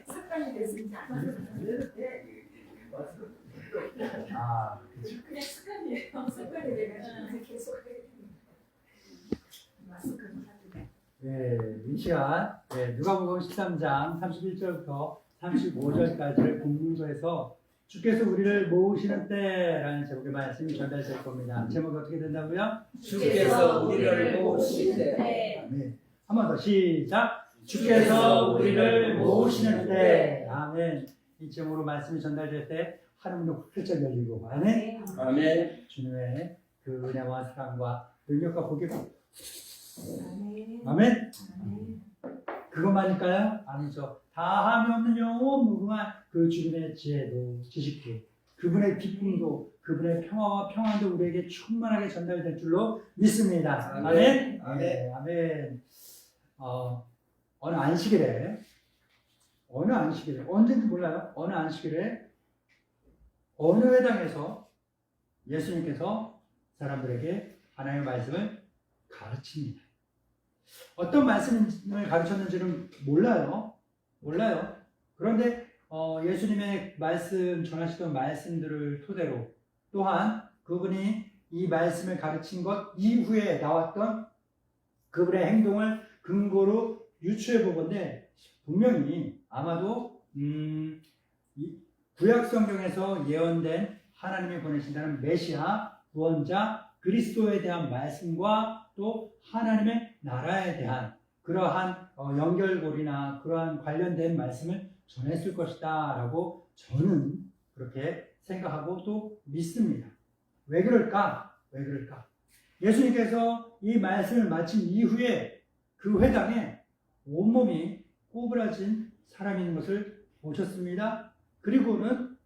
습관이 됐습니다. 아, 그렇죠. 그냥 습관이에요. 습관이 돼가지고 계속 하게 됩니다. 마스크는 하는데. 네, 이 시간 누가복음 13장 31절부터 35절까지를 본문서에서 주께서 우리를 모으시는 때라는 제목의 말씀이 전달될 겁니다. 제목이 어떻게 된다고요? 주께서 우리를 모으실 때. 네. 한 번 더 시작. 주께서 우리를 모으시는 때. 아멘. 이 제목으로 말씀이 전달될 때 하늘문도 훌쩍 열리고, 아멘. 아멘. 주님의 그 은혜와 사랑과 능력과 복이 아멘. 아멘. 아멘. 그것만일까요? 아니죠. 다함이 없는 영원 무궁한 그 주님의 지혜도 지식도 그분의 기쁨도 그분의 평화와 평안도 우리에게 충만하게 전달될 줄로 믿습니다. 아멘. 아멘. 네, 아멘. 어느 안식일에 언제인지 몰라요. 어느 안식일에 어느 회당에서 예수님께서 사람들에게 하나님의 말씀을 가르칩니다. 어떤 말씀을 가르쳤는지는 몰라요. 그런데 예수님의 말씀, 전하시던 말씀들을 토대로 또한 그분이 이 말씀을 가르친 것 이후에 나왔던 그분의 행동을 근거로 유추해 보건데 분명히 아마도 구약 성경에서 예언된 하나님이 보내신다는 메시아, 구원자, 그리스도에 대한 말씀과 또 하나님의 나라에 대한 그러한 연결고리나 그러한 관련된 말씀을 전했을 것이다 라고 저는 그렇게 생각하고 또 믿습니다. 왜 그럴까? 예수님께서 이 말씀을 마친 이후에 그 회당에 온몸이 꼬부라진 사람이 있는 것을 보셨습니다. 그리고는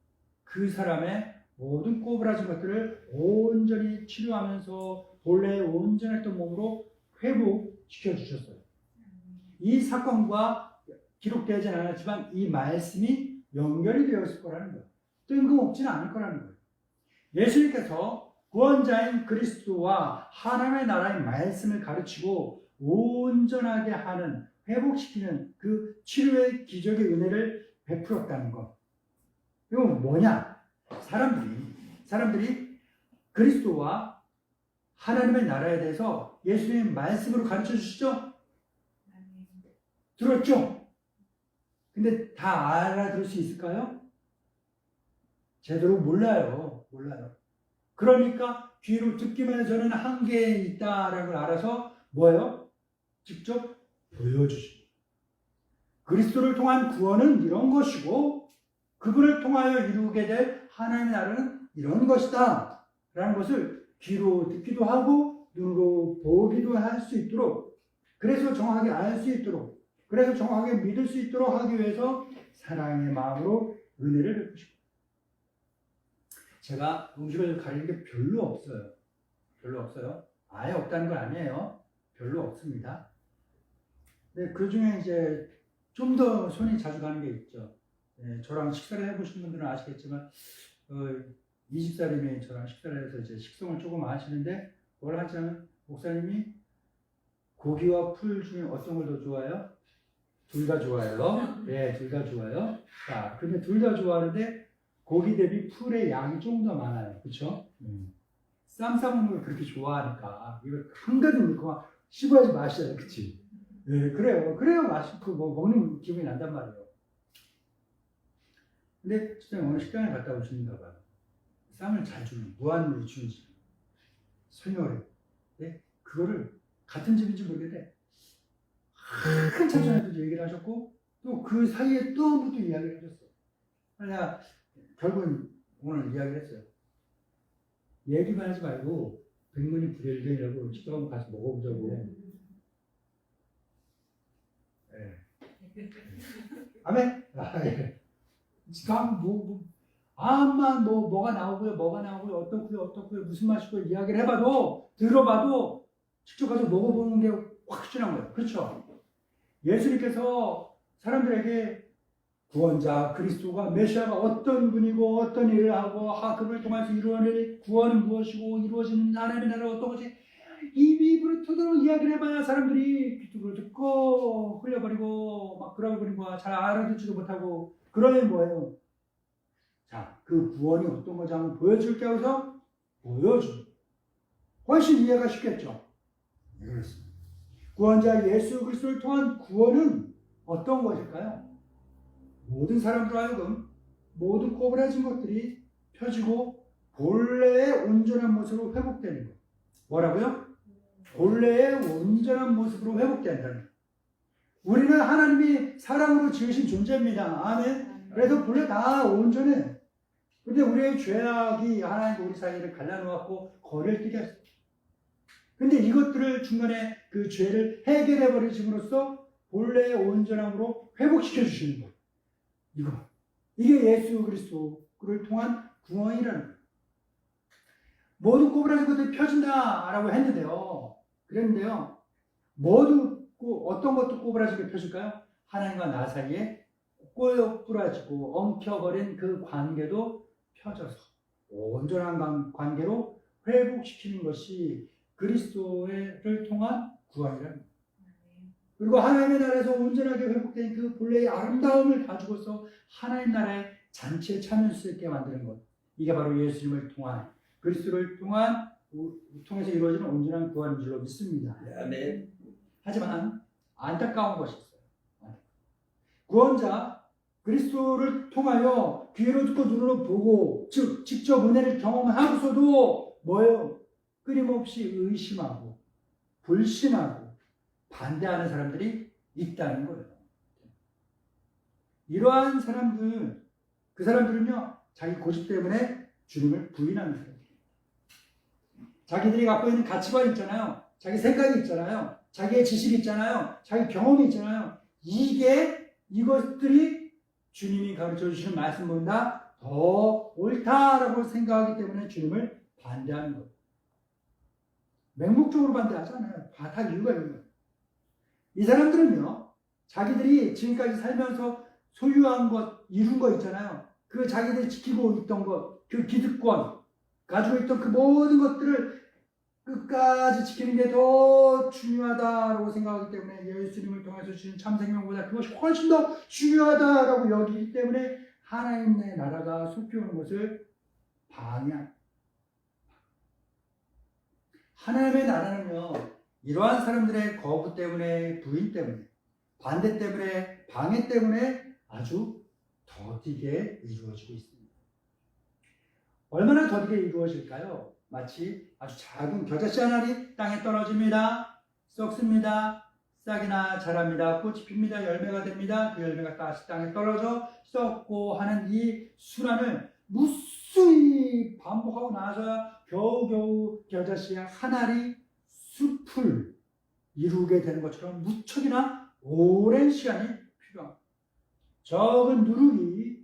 그 사람의 모든 꼬부라진 것들을 온전히 치료하면서 본래 온전했던 몸으로 회복시켜 주셨어요. 이 사건과 기록되진 않았지만 이 말씀이 연결이 되었을 거라는 거예요. 뜬금없지는 않을 거라는 거예요. 예수님께서 구원자인 그리스도와 하나님의 나라의 말씀을 가르치고 온전하게 하는, 회복시키는 그 치료의 기적의 은혜를 베풀었다는 것. 이건 뭐냐? 사람들이 그리스도와 하나님의 나라에 대해서 예수님의 말씀으로 가르쳐 주시죠? 들었죠? 근데 다 알아들을 수 있을까요? 제대로 몰라요. 그러니까 귀로 듣기만 해서는 한계에 있다라는 걸 알아서 뭐예요? 직접 보여주십니다. 그리스도를 통한 구원은 이런 것이고 그분을 통하여 이루게 될 하나님의 나라는 이런 것이다 라는 것을 귀로 듣기도 하고 눈으로 보기도 할 수 있도록, 그래서 정확하게 알 수 있도록, 그래서 정확하게 믿을 수 있도록 하기 위해서 사랑의 마음으로 은혜를 베푸십니다. 제가 음식을 가리는 게 별로 없어요. 아예 없다는 건 아니에요. 별로 없습니다. 근데 그 중에 이제 좀 더 손이 자주 가는 게 있죠. 저랑 식사를 해보신 분들은 아시겠지만 20살이면 저랑 식사를 해서 이제 식성을 조금 아시는데 뭘 하자면 목사님이 고기와 풀 중에 어떤 걸 더 좋아해요? 둘 다 좋아해요. 네, 둘 다 좋아요. 자, 근데 둘 다 좋아하는데 고기 대비 풀의 양이 조금 더 많아요. 그렇죠? 쌈 싸먹는 걸 그렇게 좋아하니까 이걸 한가득 넣고 막 씹어야지 맛이잖아요. 그치? 네, 그래요. 맛있고 뭐 먹는 기분이 난단 말이에요. 근데 진짜 어느 식당에 갔다 오시는가 봐요. 쌈을 잘 주는, 무한으로 주는 집. 설명을 네? 그거를 같은 집인지 모르겠는데 한참 전에도 얘기를 하셨고 또 그 사이에 또 이야기를 하셨어요. 내가 결국은 오늘 이야기를 했어요. 얘기만 하지 말고 백문이 불여일견이라고 음식도 한번 같이 먹어보자고. 네. 아멘? 지금 뭐가 나오고요, 어떻고요, 무슨 맛이고 이야기를 해봐도, 들어봐도, 직접 가서 먹어보는 게 확실한 거예요. 그렇죠? 예수님께서 사람들에게 구원자, 그리스도가, 메시아가 어떤 분이고, 어떤 일을 하고, 그분을 통해서 이루어낼 구원은 무엇이고, 이루어지는 하나님의 나라가 어떤 것이 입으로 토도록 이야기를 해봐야 사람들이 귀뚜그를 듣고 흘려버리고 막 그러버리고 잘 알아듣지도 못하고 그러면 뭐예요? 자, 그 구원이 어떤 건지 한번 보여줄게 하고서 보여줍니다. 훨씬 이해가 쉽겠죠? 네, 그렇습니다. 구원자 예수 그리스도를 통한 구원은 어떤 것일까요? 모든 사람들 하여금 모든 꼬부라진 것들이 펴지고 본래의 온전한 모습으로 회복되는 것. 뭐라고요? 본래의 온전한 모습으로 회복된다는 것. 우리는 하나님이 사랑으로 지으신 존재입니다. 아멘. 그래서 본래 다 온전해. 근데 우리의 죄악이 하나님과 우리 사이를 갈라놓았고 거리를 뜨게 했어요. 근데 이것들을 중간에 그 죄를 해결해 버리심으로써 본래의 온전함으로 회복시켜 주시는 것. 이게 예수 그리스도를 통한 구원이라는 거예요. 모두 꼬부라진 것들이 펴진다라고 했는데요. 그랬는데요. 모두 어떤 것도 꼬부라지게 펴질까요? 하나님과 나 사이에 꼬부라지고 엉켜버린 그 관계도 펴져서 온전한 관계로 회복시키는 것이 그리스도를 통한 구원이라는 거예요. 그리고 하나님의 나라에서 온전하게 회복된 그 본래의 아름다움을 가지고서 하나님 나라의 잔치에 참여할 수 있게 만드는 것. 이게 바로 예수님을 통한 그리스도를 통해서 이루어지는 온전한 구원인 줄로 믿습니다. 아멘. 하지만 안타까운 것이 있어요. 구원자 그리스도를 통하여 귀로 듣고 눈으로 보고 즉 직접 은혜를 경험하고서도 뭐예요? 끊임없이 의심하고 불신하고 반대하는 사람들이 있다는 거예요. 이러한 사람들, 그 사람들은요, 자기 고집 때문에 주님을 부인하는 사람들이에요. 자기들이 갖고 있는 가치관이 있잖아요. 자기 생각이 있잖아요. 자기의 지식이 있잖아요. 자기 경험이 있잖아요. 이것들이 주님이 가르쳐 주시는 말씀보다 더 옳다라고 생각하기 때문에 주님을 반대하는 거예요. 맹목적으로 반대하지 않아요. 다 이유가 있는 거예요. 이 사람들은요, 자기들이 지금까지 살면서 소유한 것, 이룬 거 있잖아요. 그 자기들이 지키고 있던 것, 그 기득권, 가지고 있던 그 모든 것들을 끝까지 지키는 게 더 중요하다라고 생각하기 때문에 예수님을 통해서 주신 참생명보다 그것이 훨씬 더 중요하다라고 여기기 때문에 하나님의 나라가 속히 오는 것을 방해합니다. 하나님의 나라는요, 이러한 사람들의 거부 때문에, 부인 때문에, 반대 때문에, 방해 때문에 아주 더디게 이루어지고 있습니다. 얼마나 더디게 이루어질까요? 마치 아주 작은 겨자씨 한 알이 땅에 떨어집니다. 썩습니다. 싹이나 자랍니다. 꽃이 핍니다. 열매가 됩니다. 그 열매가 다시 땅에 떨어져 썩고 하는 이 순환을 무수히 반복하고 나서야 겨우겨우 겨자씨 한 알이 숲을 이루게 되는 것처럼 무척이나 오랜 시간이 필요합니다. 적은 누룩이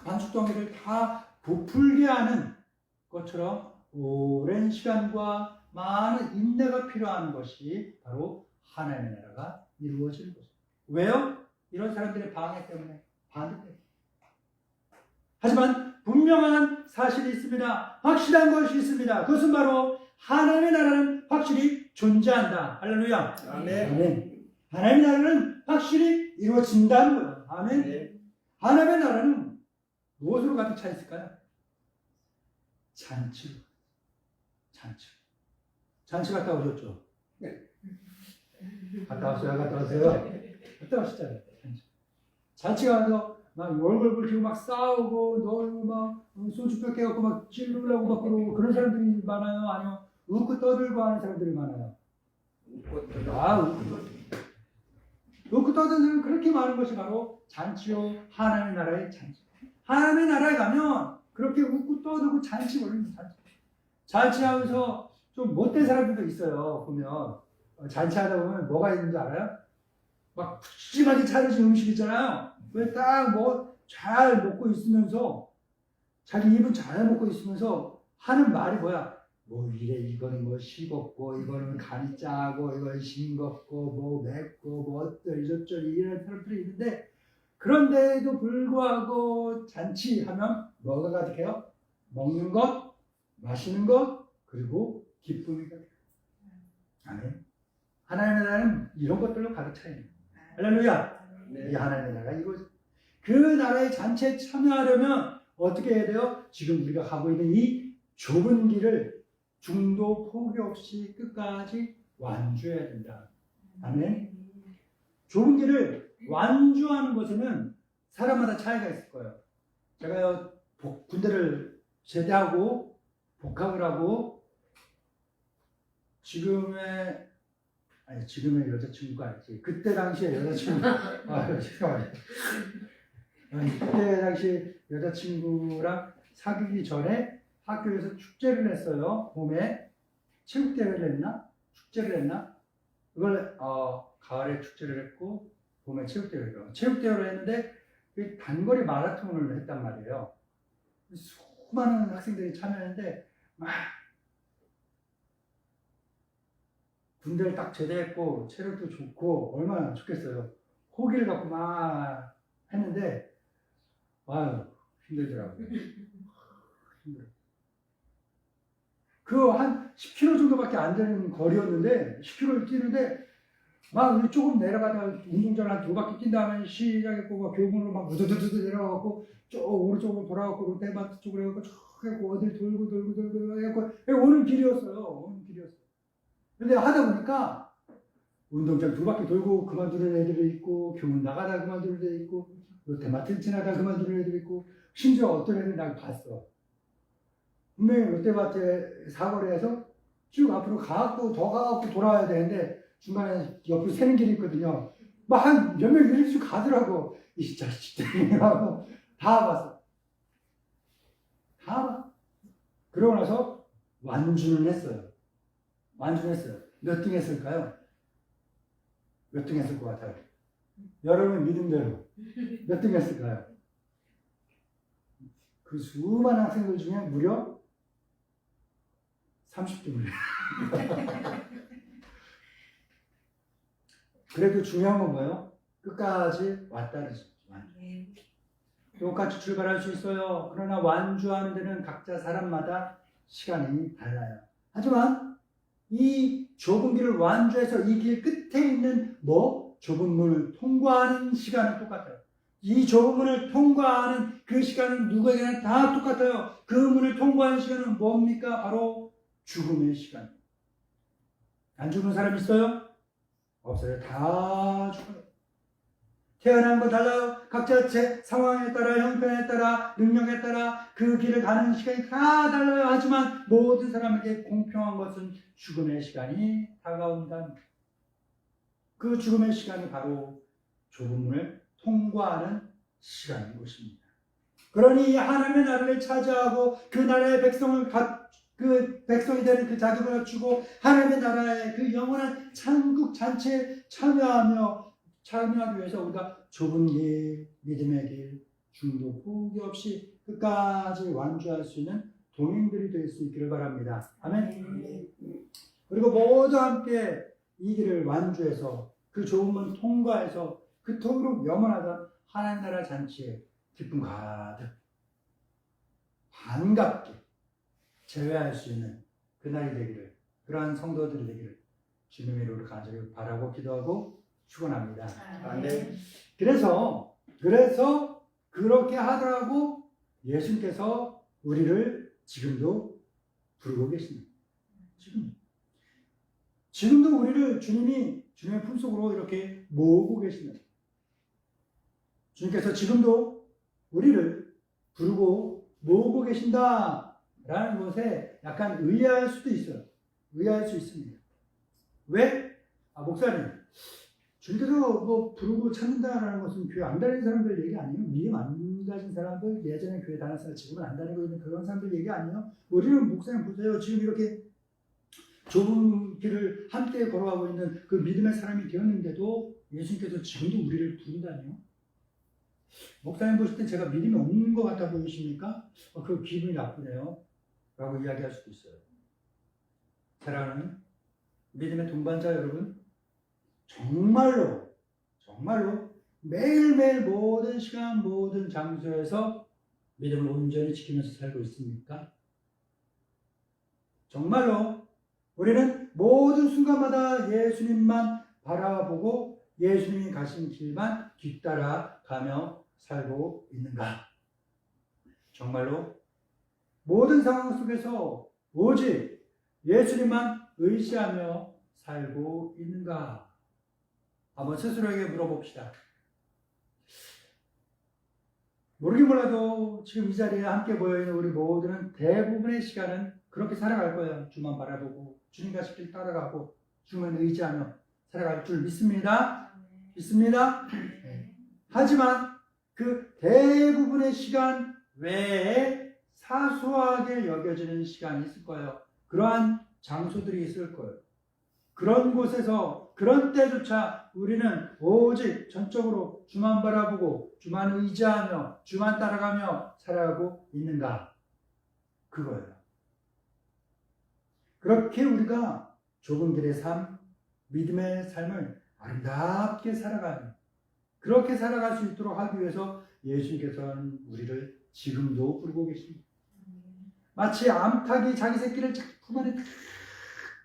반죽덩이를 다 부풀게 하는 것처럼 오랜 시간과 많은 인내가 필요한 것이 바로 하나님의 나라가 이루어지는 것입니다. 왜요? 이런 사람들의 방해 때문에, 반대 때문에. 하지만 분명한 사실이 있습니다. 확실한 것이 있습니다. 그것은 바로 하나님의 나라는 확실히 존재한다. 할렐루야. 아멘. 아멘. 하나님의 나라는 확실히 이루어진다는 거예요. 아멘. 네. 하나님의 나라는 무엇으로 가득 차 있을까요? 잔치로. 잔치 갔다 오셨죠? 네. 갔다 왔어요? 갔다 왔어요? 갔다 왔었잖아요. 잔치 가서 막 얼굴 붉히고 막 싸우고 놀고 막 소주병 깨갖고 막 찔르려고 막 그러고 그런 사람들이 많아요? 아니면 웃고 떠들고 하는 사람들이 많아요? 웃고 떠드는 그렇게 많은 것이 바로 잔치요, 하나님의 나라의 잔치. 하나님의 나라에 가면 그렇게 웃고 떠들고 잔치 벌립니다. 잔치하면서 좀 못된 사람들도 있어요. 보면 잔치하다 보면 뭐가 있는지 알아요? 막 푸짐하게 차려진 음식 있잖아요. 왜 딱 뭐 잘 먹고 있으면서 자기 입은 잘 먹고 있으면서 하는 말이 뭐야? 뭐 이래 이거는 뭐 싱겁고 이거는 간이 짜고 이거는 싱겁고 뭐 맵고 뭐 어쩌리 저쩌리 이런 사람들이 있는데 그런데도 불구하고 잔치하면 뭐가 가득해요? 먹는 것, 마시는 것, 그리고 기쁨이 가득해요. 아멘. 하나님의 나라는 이런 것들로 가득 차 있는 거예요. 할렐루야. 네. 이 하나님의 나라 이거 그 나라의 잔치에 참여하려면 어떻게 해야 돼요? 지금 우리가 가고 있는 이 좁은 길을 중도 포기 없이 끝까지 완주해야 된다. 아멘. 좁은 길을 완주하는 것에는 사람마다 차이가 있을 거예요. 제가요 군대를 제대하고 복학을 하고 지금의 여자친구가 아니지. 그때 당시에 여자친구 죄송합니다. 그때 당시 여자친구랑 사귀기 전에 학교에서 축제를 했어요. 봄에 체육대회를 했나? 축제를 했나? 그걸 가을에 축제를 했고 봄에 체육대회를 했는데 단거리 마라톤을 했단 말이에요. 수많은 학생들이 참여했는데 막 군대를 딱 제대했고 체력도 좋고 얼마나 좋겠어요. 호기를 갖고 막 했는데 아유 힘들더라고요. 힘들어. 그 한 10km 정도밖에 안 되는 거리였는데 10km를 뛰는데 막 조금 내려가다가 운동장을 한 2바퀴 뛴 다음에 시작했고 막 교문으로 막 우두두두 내려가고 쭉 오른쪽으로 돌아가고 롯데마트 쪽으로 해갖고 쭉 해갖고 어딜 돌고 해갖고 오는 길이었어요. 근데 하다 보니까 운동장 2바퀴 돌고 그만두는 애들이 있고 교문 나가다 그만두는 애들이 있고 롯데마트 지나다 그만두는 애들이 있고 심지어 어떤 애들 날 봤어. 분명히 롯데마트에 사거리에서 쭉 앞으로 가갖고 더 가갖고 돌아와야 되는데 중간에 옆으로 새는 길이 있거든요. 막 한 몇 명 이렇게 쭉 가더라고. 이 자식들이라고 다 봤어. 다 봐. 그러고 나서 완주는 했어요. 몇 등 했을까요? 몇 등 했을 것 같아요? 여러분 믿음대로 몇 등 했을까요? 그 수많은 학생들 중에 무려 30등을 그래도 중요한 건 뭐예요? 끝까지 왔다는 거죠. 똑같이 출발할 수 있어요. 그러나 완주하는 데는 각자 사람마다 시간이 달라요. 하지만 이 좁은 길을 완주해서 이 길 끝에 있는 좁은 문을 통과하는 시간은 똑같아요. 이 좁은 문을 통과하는 그 시간은 누구에게나 다 똑같아요. 그 문을 통과하는 시간은 뭡니까? 바로 죽음의 시간. 안 죽는 사람 있어요? 없어요. 다 죽어요. 태어난 거 달라요. 각자 제 상황에 따라, 형편에 따라, 능력에 따라 그 길을 가는 시간이 다 달라요. 하지만 모든 사람에게 공평한 것은 죽음의 시간이 다가온다. 그 죽음의 시간이 바로 좁은 문을 통과하는 시간인 것입니다. 그러니 하나님의 나라를 차지하고 그 나라의 그 백성이 되는 그 자격을 갖추고 하나님의 나라의 그 영원한 천국 잔치에 참여하기 위해서 우리가 좁은 길, 믿음의 길, 중도 포기 없이 끝까지 완주할 수 있는 동행들이 될 수 있기를 바랍니다. 아멘. 그리고 모두 함께 이 길을 완주해서 그 좁은 문 통과해서 그토록 영원하던 하나님 나라 잔치에 기쁨 가득 반갑게 제외할 수 있는 그날이 되기를, 그러한 성도들이 되기를 주님의 이름으로 간절히 바라고 기도하고 축원합니다. 아멘. 그래서 그렇게 하더라고 예수님께서 우리를 지금도 부르고 계십니다. 지금도 우리를 주님의 품속으로 이렇게 모으고 계십니다. 주님께서 지금도 우리를 부르고 모으고 계신다라는 것에 약간 의아할 수도 있어요. 의아할 수 있습니다. 왜? 목사님, 주님께서 부르고 찾는다라는 것은 교회 안 다니는 사람들 얘기 아니에요? 믿음 안 가진 사람들, 예전에 교회 다녔으나 지금은 안 다니고 있는 그런 사람들 얘기 아니에요? 우리는 목사님 보세요. 지금 이렇게 좁은 길을 함께 걸어가고 있는 그 믿음의 사람이 되었는데도 예수님께서 지금도 우리를 부른다니요? 목사님 보실 때 제가 믿음이 없는 것 같아 보이십니까? 그 기분이 나쁘네요 라고 이야기할 수도 있어요. 사랑하는 믿음의 동반자 여러분, 정말로 매일매일 모든 시간 모든 장소에서 믿음을 온전히 지키면서 살고 있습니까? 정말로 우리는 모든 순간마다 예수님만 바라보고 예수님이 가신 길만 뒤따라 가며 살고 있는가? 정말로 모든 상황 속에서 오직 예수님만 의지하며 살고 있는가? 한번 스스로에게 물어봅시다. 모르긴 몰라도 지금 이 자리에 함께 모여있는 우리 모두는 대부분의 시간은 그렇게 살아갈 거예요. 주만 바라보고 주님 가신 길 따라가고 주만 의지하며 살아갈 줄 믿습니다. 믿습니다. 네. 하지만 그 대부분의 시간 외에 사소하게 여겨지는 시간이 있을 거예요. 그러한 장소들이 있을 거예요. 그런 곳에서 그런 때조차 우리는 오직 전적으로 주만 바라보고 주만 의지하며 주만 따라가며 살아가고 있는가? 그거예요. 그렇게 우리가 좁은 길의 삶, 믿음의 삶을 아름답게 살아가는, 그렇게 살아갈 수 있도록 하기 위해서 예수님께서는 우리를 지금도 부르고 계십니다. 마치 암탉이 자기 새끼를 품 안에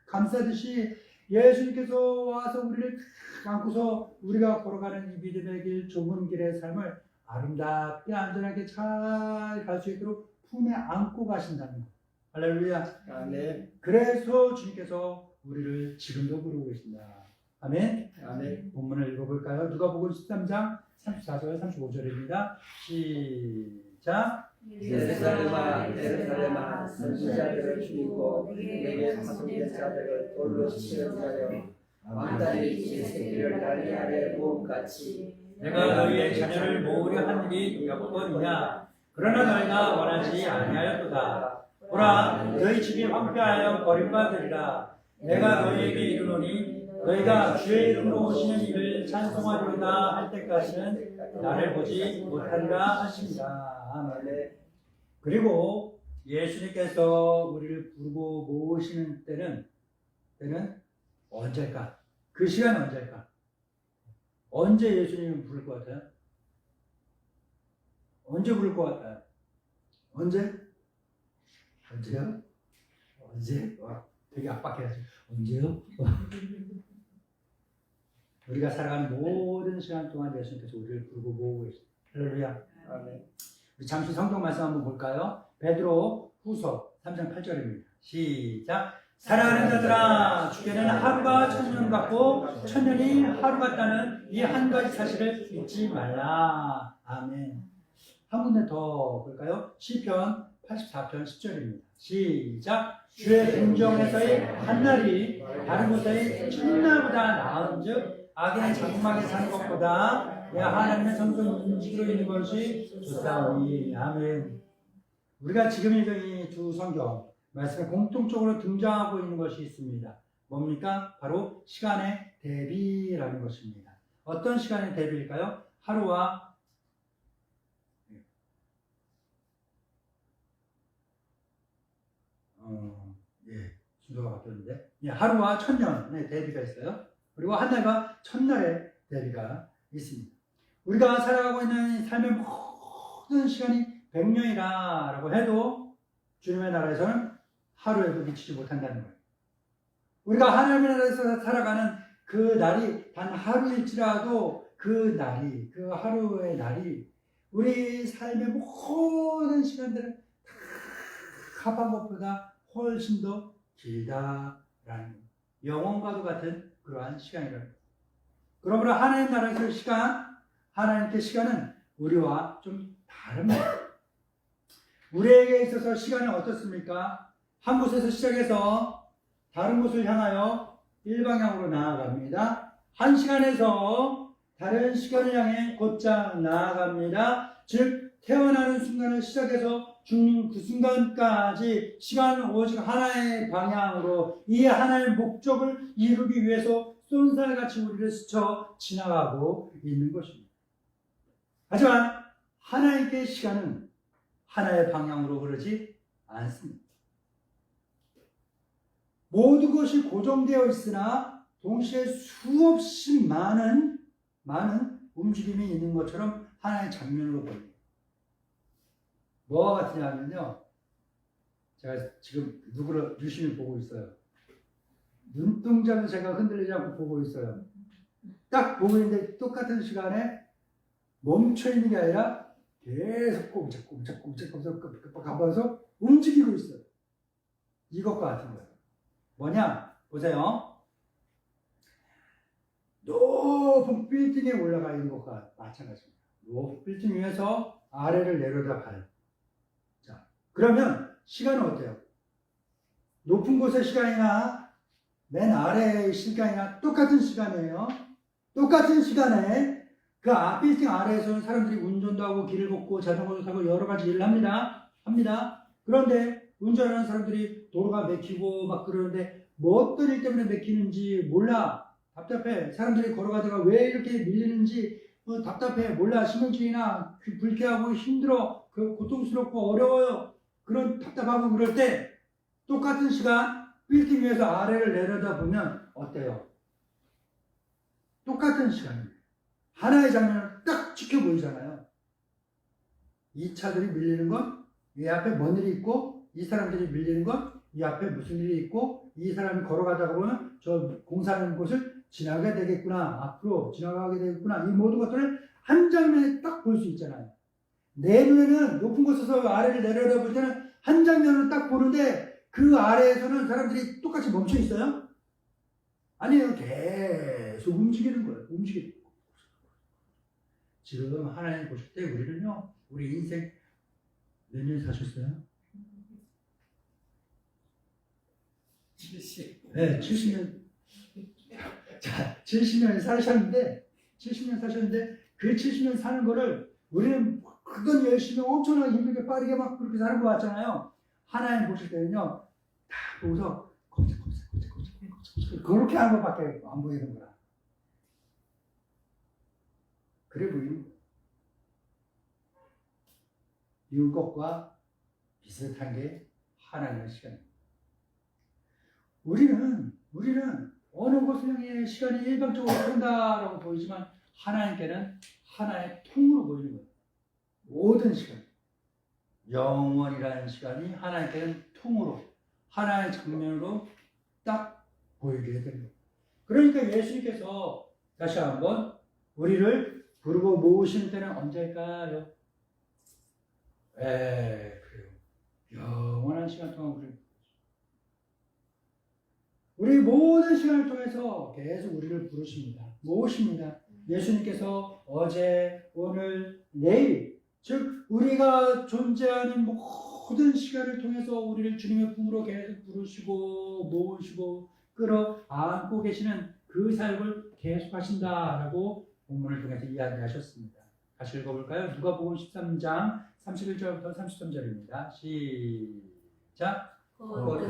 감싸듯이 예수님께서 와서 우리를 안고서 우리가 걸어가는 이 믿음의 길, 좁은 길의 삶을 아름답게 안전하게 잘 갈 수 있도록 품에 안고 가신다는 것. 할렐루야. 아멘. 그래서 주님께서 우리를 지금도 부르고 계신다. 아멘. 아멘. 본문을 읽어볼까요? 누가복음 13장 34절 35절입니다. 시작. 예루살렘아 예루살렘아 선지자들을 죽이고 내게 파송된 자들을 돌로 치는 자여 왕따리 제 새끼를 다리 아래 모음같이 내가 너희의 자녀를 모으려 한 일이 몇 번이냐? 그러나 너희가 원하지 아니하였도다. 보라, 너희 집이 황폐하여 버림받으리라. 내가 너희에게 이르노니 너희가 주의 이름으로 오시는 이를 찬송하리로다 할 때까지는 나를 보지 못하리라 하십니다. 아멘. 그리고 예수님께서 우리를 부르고 모으시는 때는 언제일까? 그 시간은 언제일까? 언제 예수님을 부를 것 같아요? 언제 부를 것 같아요? 언제? 언제요? 언제? 와, 되게 압박해야지. 언제요? 우리가 살아가는 모든 시간 동안 예수님께서 우리를 부르고 모으고 계십니다. 할렐루야. 아멘. 우리 잠시 성경 말씀 한번 볼까요? 베드로 후서 3장 8절입니다. 시작. 사랑하는 자들아, 주께는 하루가 천년 같고 천년이 하루 같다는 이 한 가지 사실을 잊지 말라. 아멘. 한 군데 더 볼까요? 시편 84편 10절입니다. 시작. 주의 궁정에서의 한 날이 다른 곳의 천날보다 나은즉 악인의 장막에 사는 것보다 내 하나님의 성전 인식으로 있는 것이 좋사오니. 아멘. 우리가 지금 읽은 이 두 성경 말씀에 공통적으로 등장하고 있는 것이 있습니다. 뭡니까? 바로 시간의 대비라는 것입니다. 어떤 시간의 대비일까요? 하루와 순서가 바뀌었는데 하루와 천년의 대비가 있어요. 그리고 한 달과 천날의 대비가 있습니다. 우리가 살아가고 있는 삶의 모든 시간이 100년이라고 해도 주님의 나라에서는 하루에도 미치지 못한다는 거예요. 우리가 하나님의 나라에서 살아가는 그 날이 단 하루일지라도 그 날이, 그 하루의 날이 우리 삶의 모든 시간들을 다 합한 것보다 훨씬 더 길다라는 영원과도 같은 그러한 시간이라는 거예요. 그러므로 하나님 나라에서의 시간, 하나님께 시간은 우리와 좀 다릅니다. 우리에게 있어서 시간은 어떻습니까? 한 곳에서 시작해서 다른 곳을 향하여 일방향으로 나아갑니다. 한 시간에서 다른 시간을 향해 곧장 나아갑니다. 즉 태어나는 순간을 시작해서 죽는 그 순간까지 시간은 오직 하나의 방향으로 이 하나의 목적을 이루기 위해서 쏜살같이 우리를 스쳐 지나가고 있는 것입니다. 하지만 하나님께 시간은 하나의 방향으로 흐르지 않습니다. 모든 것이 고정되어 있으나 동시에 수없이 많은 움직임이 있는 것처럼 하나의 장면으로 보입니다. 뭐와 같으냐면요, 제가 지금 누구를 유심히 보고 있어요. 눈동자도 제가 흔들리지 않고 보고 있어요. 딱 보고 있는데 똑같은 시간에 멈춰 있는 게 아니라 계속 꼼짝꼼짝 가면서 움직이고 있어요. 이것과 같은 거예요. 뭐냐? 보세요. 높은 빌딩에 올라가 있는 것과 마찬가지입니다. 높은 빌딩 위에서 아래를 내려다 봐요. 자, 그러면 시간은 어때요? 높은 곳의 시간이나 맨 아래의 시간이나 똑같은 시간이에요. 똑같은 시간에 그 빌딩 아래에서는 사람들이 운전도 하고 길을 걷고 자전거도 타고 여러 가지 일을 합니다. 그런데 운전하는 사람들이 도로가 막히고 막 그러는데 뭐 어떤 일 때문에 막히는지 몰라. 답답해. 사람들이 걸어가다가 왜 이렇게 밀리는지 답답해. 몰라. 신경질이나 불쾌하고 힘들어. 고통스럽고 어려워요. 그런 답답하고 그럴 때 똑같은 시간 빌딩 위에서 아래를 내려다 보면 어때요? 똑같은 시간입니다. 하나의 장면을 딱 지켜 보이잖아요. 이 차들이 밀리는 건 이 앞에 뭔 일이 있고, 이 사람들이 밀리는 건 이 앞에 무슨 일이 있고, 이 사람이 걸어가다가 보면 저 공사하는 곳을 지나가게 되겠구나, 앞으로 지나가게 되겠구나, 이 모든 것들을 한 장면에 딱 볼 수 있잖아요. 내 눈에는 높은 곳에서 아래를 내려다볼 때는 한 장면을 딱 보는데 그 아래에서는 사람들이 똑같이 멈춰 있어요? 아니에요. 계속 움직이는 거예요. 움직이는 거예요. 지금 하나님 보실 때 우리는요, 우리 인생 몇 년 사셨어요? 70. 네, 70년. 자, 70년 사셨는데 그 70년 사는 거를 우리는 그건 열심히 엄청나게 힘들게 빠르게 막 그렇게 사는 거 같잖아요. 하나님 보실 때는요, 다 보고서 그렇게 하는 것밖에 안 보이는 거야. 그래 보이는 거야. 이것과 비슷한 게 하나님의 시간입니다. 우리는 어느 곳에 시간이 일방적으로 흐른다라고 보이지만 하나님께는 하나의 통으로 보이는 거예요. 모든 시간. 영원이라는 시간이 하나님께는 통으로, 하나의 장면으로 딱 보이게 되는 거예요. 그러니까 예수님께서 다시 한번 우리를 부르고 모으시는 때는 언제일까요? 그래요. 영원한 시간 동안 우리 모든 시간을 통해서 계속 우리를 부르십니다. 모으십니다. 예수님께서 어제, 오늘, 내일, 즉 우리가 존재하는 모든 시간을 통해서 우리를 주님의 품으로 계속 부르시고 모으시고 끌어안고 계시는 그 삶을 계속 하신다라고 본문을 통해서 이야기하셨습니다. 다시 읽어볼까요? 누가복음 13장 31절부터 33절입니다. 시작.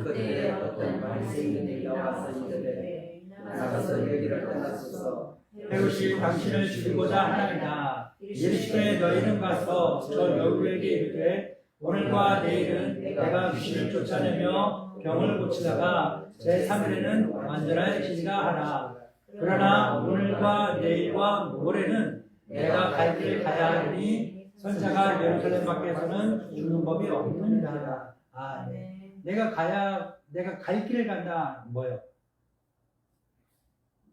그때 어떤 바리새인이 나와서 이르되 나가서 여기를 떠나소서 헤롯이 당신을 죽이고자 하나이다. 이르시되 너희는 가서 저 여우에게 이르되 오늘과 내일은 내가 귀신을 쫓아내며 병을 고치다가 제3일에는 완전하여지리라 하라. 그러나 오늘과 내일과 모레는 내가 갈 길을 가야 하니 선자가 예루살렘 밖에서는 죽는 법이 없느니라. 아멘. 내가 갈 길을 간다. 뭐예요?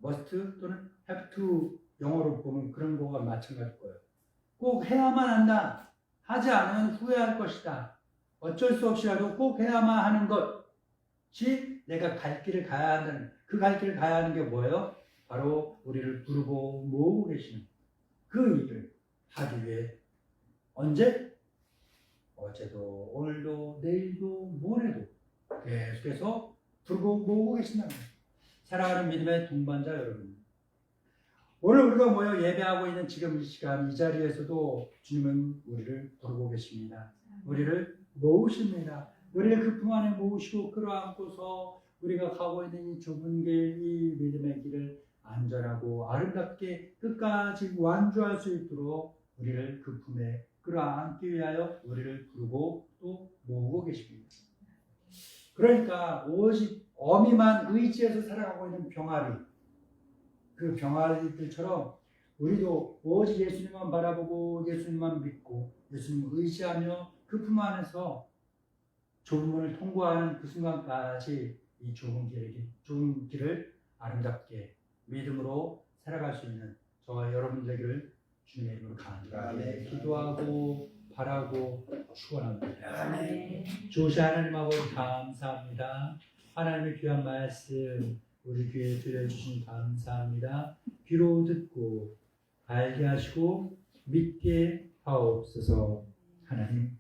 must 또는 have to 영어로 보면 그런 거가 마찬가지일 거예요. 꼭 해야만 한다. 하지 않으면 후회할 것이다. 어쩔 수 없이라도 꼭 해야만 하는 것이 내가 갈 길을 가야 한다는, 그 갈 길을 가야 하는 게 뭐예요? 바로 우리를 부르고 모으고 계시는 그 일을 하기 위해 언제? 어제도 오늘도 내일도 모레도 계속해서 부르고 모으고 계신다는 거예요. 사랑하는 믿음의 동반자 여러분, 오늘 우리가 모여 예배하고 있는 지금 이 시간 이 자리에서도 주님은 우리를 부르고 계십니다. 우리를 모으십니다. 우리를 그 품 안에 모으시고 끌어안고서 우리가 가고 있는 이 좁은 길, 이 믿음의 길을 안전하고 아름답게 끝까지 완주할 수 있도록 우리를 그 품에 끌어안기 위하여 우리를 부르고 또 모으고 계십니다. 그러니까 오직 어미만 의지해서 살아가고 있는 병아리, 그 병아리들처럼 우리도 오직 예수님만 바라보고 예수님만 믿고 예수님을 의지하며 그 품 안에서 좁은 문을 통과하는 그 순간까지 이 좋은 길을 아름답게 믿음으로 살아갈 수 있는 저와 여러분 되기를 주님의 이름으로 간절하게 기도하고 바라고 축원합니다. 주신 하나님 아버지 감사합니다. 하나님의 귀한 말씀 우리 귀에 들려주신 감사합니다. 귀로 듣고 알게 하시고 믿게 하옵소서. 하나님,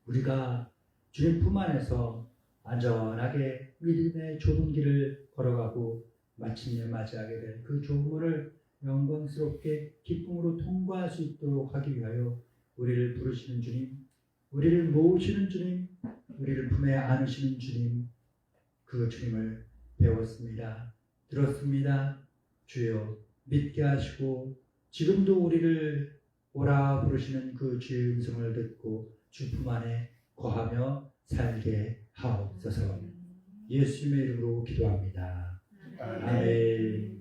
우리가 주님 품 안에서 안전하게 믿음의 좁은 길을 걸어가고 마침내 맞이하게 될 그 조문을 영광스럽게 기쁨으로 통과할 수 있도록 하기 위하여 우리를 부르시는 주님, 우리를 모으시는 주님, 우리를 품에 안으시는 주님, 그 주님을 배웠습니다. 들었습니다. 주여 믿게 하시고 지금도 우리를 오라 부르시는 그 주의 음성을 듣고 주 품 안에 거하며 살게 하옵소서. 예수님의 이름으로 기도합니다. 아멘.